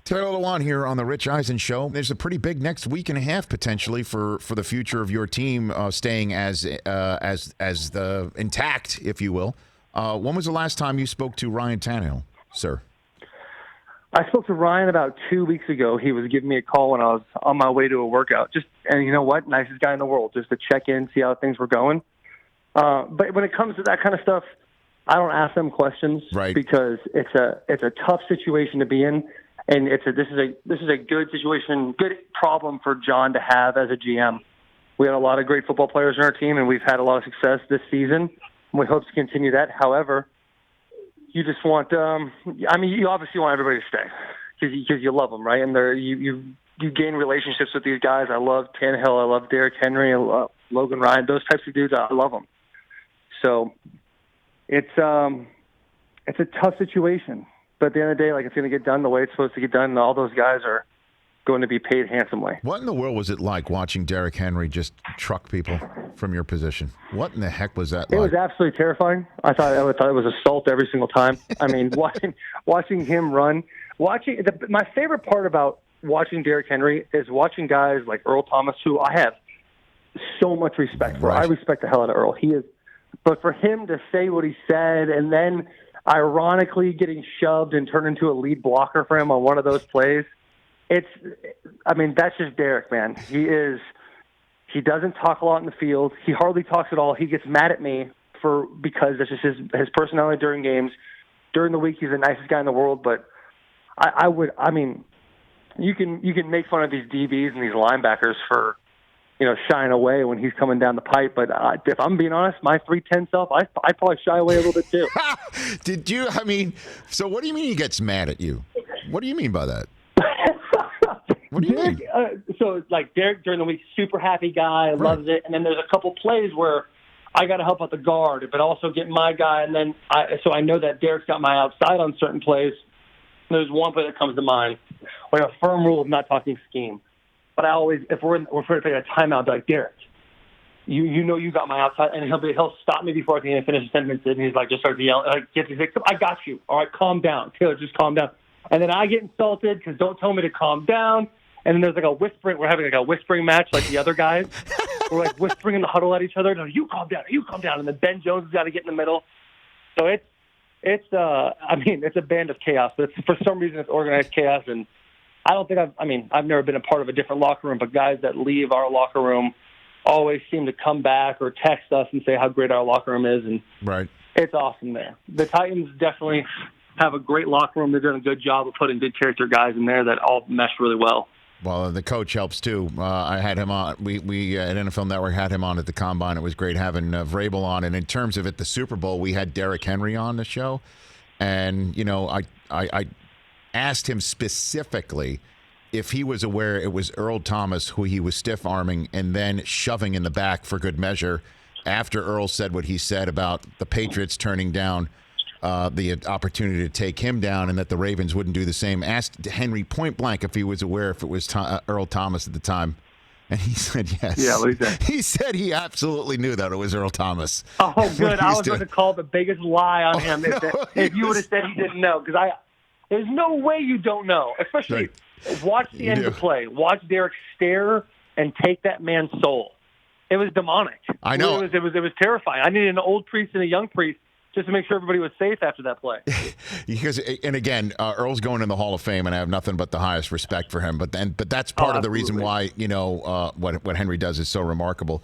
Taylor Lewan here on the Rich Eisen Show. There's a pretty big next week and a half potentially for the future of your team staying as the intact, if you will. When was the last time you spoke to Ryan Tannehill, sir? I spoke to Ryan about 2 weeks ago. He was giving me a call when I was on my way to a workout. And you know what? Nicest guy in the world, just to check in, see how things were going. But when it comes to that kind of stuff, I don't ask them questions, right? Because it's a tough situation to be in. And this is a good situation, good problem for John to have as a GM. We had a lot of great football players on our team, and we've had a lot of success this season. And we hope to continue that. However, you just want, you obviously want everybody to stay because you love them, right? And you gain relationships with these guys. I love Tannehill. I love Derrick Henry. I love Logan Ryan. Those types of dudes, I love them. So it's a tough situation. But at the end of the day, it's going to get done the way it's supposed to get done, and all those guys are going to be paid handsomely. What in the world was it like watching Derrick Henry just truck people from your position? What in the heck was that like? It was absolutely terrifying. I thought it was assault every single time. I mean, watching him run. My favorite part about watching Derrick Henry is watching guys like Earl Thomas, who I have so much respect for. Right. I respect the hell out of Earl. But for him to say what he said and then ironically getting shoved and turned into a lead blocker for him on one of those plays, that's just Derrick, man. He doesn't talk a lot in the field. He hardly talks at all. He gets mad at me because that's just his personality during games. During the week, he's the nicest guy in the world, but you can make fun of these DBs and these linebackers for, shying away when he's coming down the pipe. But if I'm being honest, my 310 self, I probably shy away a little bit too. Did you? So what do you mean he gets mad at you? What do you mean by that? What do you mean? Derrick during the week, super happy guy, loves it. And then there's a couple plays where I got to help out the guard, but also get my guy. And then I know that Derrick's got my outside on certain plays. There's one play that comes to mind. We have a firm rule of not talking scheme. But I always, if we're trying to take a timeout, I'll be like, Derrick, you know you got my outside, and he'll stop me before I can even finish a sentence, and he's like, just starts yelling, I got you. All right, calm down, Taylor, just calm down. And then I get insulted because don't tell me to calm down. And then there's we're having a whispering match like the other guys. We're whispering in the huddle at each other. No, you calm down. And then Ben Jones has got to get in the middle. So it's a band of chaos, but for some reason it's organized chaos. And I don't think I've never been a part of a different locker room, but guys that leave our locker room always seem to come back or text us and say how great our locker room is. And right. It's awesome there. The Titans definitely have a great locker room. They're doing a good job of putting good character guys in there that all mesh really well. Well, the coach helps too. I had him on. We at NFL Network had him on at the Combine. It was great having Vrabel on. And in terms of the Super Bowl, we had Derrick Henry on the show. And, I asked him specifically if he was aware it was Earl Thomas who he was stiff-arming and then shoving in the back for good measure after Earl said what he said about the Patriots turning down the opportunity to take him down and that the Ravens wouldn't do the same. Asked Henry point blank if he was aware if it was Earl Thomas at the time. And he said yes. Yeah, what did he say? He said he absolutely knew that it was Earl Thomas. Oh, good. I was going to call the biggest lie on him if you would have said he didn't know. Because there's no way you don't know. Especially watch the end of the play. Watch Derrick stare and take that man's soul. It was demonic. I know. It was terrifying. I needed an old priest and a young priest just to make sure everybody was safe after that play. Earl's going in the Hall of Fame, and I have nothing but the highest respect for him. But that's part of the reason why what Henry does is so remarkable.